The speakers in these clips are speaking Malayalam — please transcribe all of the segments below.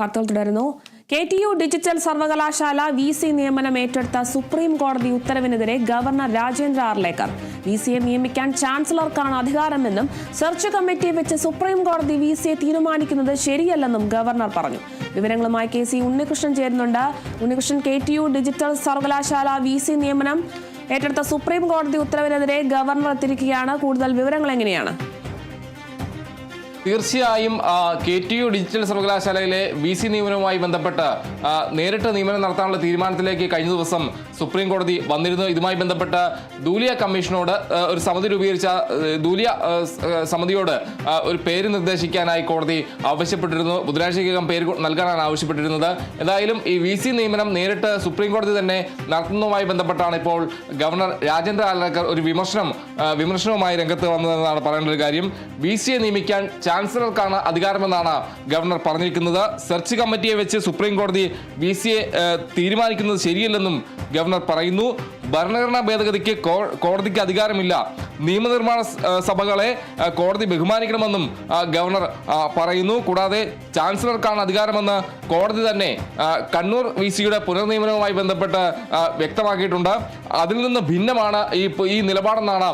വാർത്തകൾ തുടരുന്നു. KTU ഡിജിറ്റൽ സർവകലാശാല VC നിയമനം ഏറ്റെടുത്ത സുപ്രീം കോടതി ഉത്തരവിനെതിരെ ഗവർണർ രാജേന്ദ്ര ആർലേക്കർ. VCയെ നിയമിക്കാൻ ചാൻസലർക്കാണ് അധികാരമെന്നും സെർച്ച് കമ്മിറ്റിയെ വെച്ച് സുപ്രീം കോടതി VCയെ തീരുമാനിക്കുന്നത് ശരിയല്ലെന്നും ഗവർണർ പറഞ്ഞു. വിവരങ്ങളുമായി KC ഉണ്ണികൃഷ്ണൻ ചേരുന്നുണ്ട്. ഉണ്ണികൃഷ്ണൻ, KTU ഡിജിറ്റൽ സർവകലാശാല VC നിയമനം ഏറ്റെടുത്ത സുപ്രീം കോടതി ഉത്തരവിനെതിരെ ഗവർണർ എത്തിയിരിക്കുകയാണ്. കൂടുതൽ വിവരങ്ങൾ എങ്ങനെയാണ്? തീർച്ചയായും KTU ഡിജിറ്റൽ സർവകലാശാലയിലെ VC നിയമനവുമായി ബന്ധപ്പെട്ട് നേരിട്ട് നിയമനം നടത്താനുള്ള തീരുമാനത്തിലേക്ക് കഴിഞ്ഞ ദിവസം സുപ്രീം കോടതി വന്നിരുന്നു. ഇതുമായി ബന്ധപ്പെട്ട് ദൂലിയ കമ്മീഷനോട് ഒരു സമിതി രൂപീകരിച്ച ദൂലിയ സമിതിയോട് ഒരു പേര് നിർദ്ദേശിക്കാനായി കോടതി ആവശ്യപ്പെട്ടിരുന്നു. ബുധനാഴ്ചയ്ക്കകം പേര് നൽകാനാണ് ആവശ്യപ്പെട്ടിരുന്നത്. എന്തായാലും ഈ VC നിയമനം നേരിട്ട് സുപ്രീം കോടതി തന്നെ നടത്തുന്നതുമായി ബന്ധപ്പെട്ടാണ് ഇപ്പോൾ ഗവർണർ രാജേന്ദ്ര ആർലേക്കർ ഒരു വിമർശനവുമായി രംഗത്ത് വന്നതെന്നാണ് പറയേണ്ട ഒരു കാര്യം. VCയെ നിയമിക്കാൻ ചാൻസലർക്കാണ് അധികാരമെന്നാണ് ഗവർണർ പറഞ്ഞിരിക്കുന്നത്. സെർച്ച് കമ്മിറ്റിയെ വെച്ച് സുപ്രീം കോടതി VCയെ തീരുമാനിക്കുന്നത് ശരിയല്ലെന്നും ഗവർണർ പറയുന്നു. ഭരണഘടനാ ഭേദഗതിക്ക് കോടതിക്ക് അധികാരമില്ല. നിയമനിർമ്മാണ സഭകളെ കോടതി ബഹുമാനിക്കണമെന്നും ഗവർണർ പറയുന്നു. കൂടാതെ ചാൻസലർക്കാണ് അധികാരമെന്ന് കോടതി തന്നെ കണ്ണൂർ VCയുടെ പുനർനിയമനവുമായി ബന്ധപ്പെട്ട് വ്യക്തമാക്കിയിട്ടുണ്ട്. അതിൽ നിന്ന് ഭിന്നമാണ് ഈ നിലപാടെന്നാണ്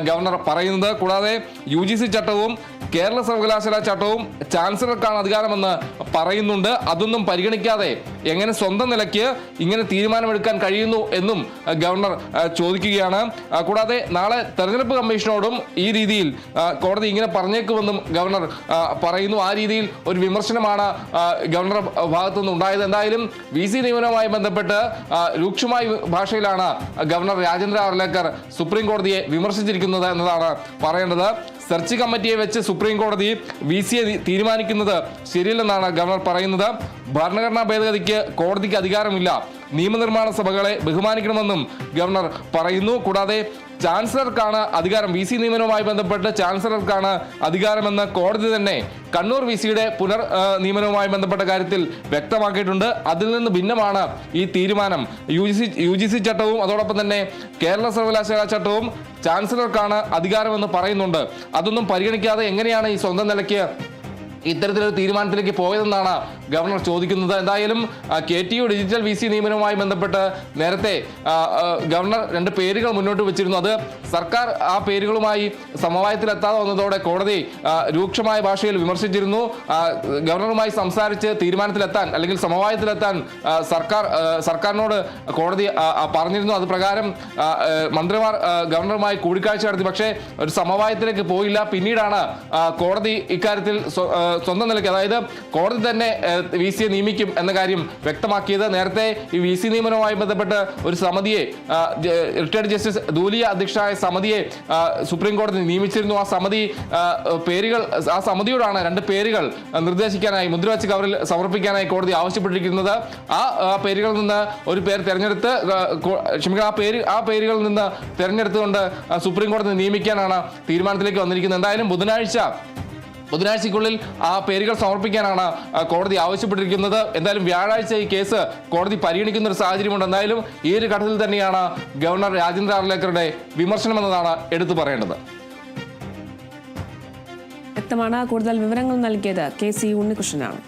ഗവർണർ പറയുന്നത്. കൂടാതെ UGC ചട്ടവും കേരള സർവകലാശാല ചട്ടവും ചാൻസലർക്കാണ് അധികാരമെന്ന് പറയുന്നുണ്ട്. അതൊന്നും പരിഗണിക്കാതെ എങ്ങനെ സ്വന്തം നിലയ്ക്ക് ഇങ്ങനെ തീരുമാനമെടുക്കാൻ കഴിയുന്നു എന്നും ഗവർണർ ചോദിക്കുകയാണ്. കൂടാതെ നാളെ തെരഞ്ഞെടുപ്പ് കമ്മീഷനോടും ഈ രീതിയിൽ കോടതി ഇങ്ങനെ പറഞ്ഞേക്കുമെന്നും ഗവർണർ പറയുന്നു. ആ രീതിയിൽ ഒരു വിമർശനമാണ് ഗവർണർ ഭാഗത്തുനിന്ന് ഉണ്ടായത്. എന്തായാലും VC നിയമനവുമായി ബന്ധപ്പെട്ട് രൂക്ഷമായ ഭാഷയിലാണ് ഗവർണർ രാജേന്ദ്ര ആർലേക്കർ സുപ്രീം കോടതിയെ വിമർശിച്ചിരിക്കുന്നത് എന്നതാണ് പറയേണ്ടത്. സെർച്ച് കമ്മിറ്റിയെ വെച്ച് സുപ്രീം കോടതി VCയെ തീരുമാനിക്കുന്നത് ശരിയല്ലെന്നാണ് ഗവർണർ പറയുന്നത്. ഭരണഘടനാ ഭേദഗതിക്ക് കോടതിക്ക് അധികാരമില്ല. നിയമനിർമ്മാണ സഭകളെ ബഹുമാനിക്കണമെന്നും ഗവർണർ പറയുന്നു. കൂടാതെ ചാൻസലർക്കാണ് അധികാരം. VC നിയമനവുമായി ബന്ധപ്പെട്ട് ചാൻസലർക്കാണ് അധികാരമെന്ന് കോടതി തന്നെ കണ്ണൂർ VCയുടെ നിയമനവുമായി ബന്ധപ്പെട്ട കാര്യത്തിൽ വ്യക്തമാക്കിയിട്ടുണ്ട്. അതിൽ നിന്ന് ഭിന്നമാണ് ഈ തീരുമാനം. UGC ചട്ടവും അതോടൊപ്പം തന്നെ കേരള സർവകലാശാല ചട്ടവും ചാൻസലർക്കാണ് അധികാരമെന്ന് പറയുന്നുണ്ട്. അതൊന്നും പരിഗണിക്കാതെ എങ്ങനെയാണ് ഈ സ്വന്തം നിലയ്ക്ക് ഇത്തരത്തിലൊരു തീരുമാനത്തിലേക്ക് പോയതെന്നാണ് ഗവർണർ ചോദിക്കുന്നത്. എന്തായാലും KTU ഡിജിറ്റൽ VC നിയമനവുമായി ബന്ധപ്പെട്ട് നേരത്തെ ഗവർണർ 2 പേരുകൾ മുന്നോട്ട് വെച്ചിരുന്നു. അത് സർക്കാർ ആ പേരുകളുമായി സമവായത്തിലെത്താതെ വന്നതോടെ കോടതി രൂക്ഷമായ ഭാഷയിൽ വിമർശിച്ചിരുന്നു. ഗവർണറുമായി സംസാരിച്ച് തീരുമാനത്തിലെത്താൻ അല്ലെങ്കിൽ സമവായത്തിലെത്താൻ സർക്കാരിനോട് കോടതി പറഞ്ഞിരുന്നു. അത് പ്രകാരം മന്ത്രിമാർ ഗവർണറുമായി കൂടിക്കാഴ്ച നടത്തി. പക്ഷേ ഒരു സമവായത്തിലേക്ക് പോയില്ല. പിന്നീടാണ് കോടതി ഇക്കാര്യത്തിൽ സ്വന്തം നിലയ്ക്ക്, അതായത് കോടതി തന്നെ VCയെ നിയമിക്കും എന്ന കാര്യം വ്യക്തമാക്കിയത്. നേരത്തെ ഈ VC നിയമനവുമായി ബന്ധപ്പെട്ട് ഒരു സമിതിയെ, റിട്ടയർഡ് ജസ്റ്റിസ് ദൂലിയ അധ്യക്ഷനായ സമിതിയെ സുപ്രീം കോടതി നിയമിച്ചിരുന്നു. ആ സമിതിയോടാണ് 2 പേരുകൾ നിർദ്ദേശിക്കാനായി മുദ്രവെച്ച കവറിൽ സമർപ്പിക്കാനായി കോടതി ആവശ്യപ്പെട്ടിരിക്കുന്നത്. ആ പേരുകളിൽ നിന്ന് ഒരു പേര് തെരഞ്ഞെടുത്ത് ആ പേരുകളിൽ നിന്ന് തെരഞ്ഞെടുത്തുകൊണ്ട് സുപ്രീം കോടതി നിയമിക്കാനാണ് തീരുമാനത്തിലേക്ക് വന്നിരിക്കുന്നത്. എന്തായാലും ബുധനാഴ്ചയ്ക്കുള്ളിൽ ആ പേരുകൾ സമർപ്പിക്കാനാണ് കോടതി ആവശ്യപ്പെട്ടിരിക്കുന്നത്. എന്തായാലും വ്യാഴാഴ്ച ഈ കേസ് കോടതി പരിഗണിക്കുന്ന ഒരു സാഹചര്യമുണ്ട്. എന്തായാലും ഈ ഒരു ഘട്ടത്തിൽ തന്നെയാണ് ഗവർണർ രാജേന്ദ്ര ആർലേക്കറുടെ വിമർശനം എന്നതാണ് എടുത്തു പറയേണ്ടത്. വ്യക്തമാണ്. കൂടുതൽ വിവരങ്ങൾ നൽകിയത് KC ഉണ്ണികൃഷ്ണനാണ്.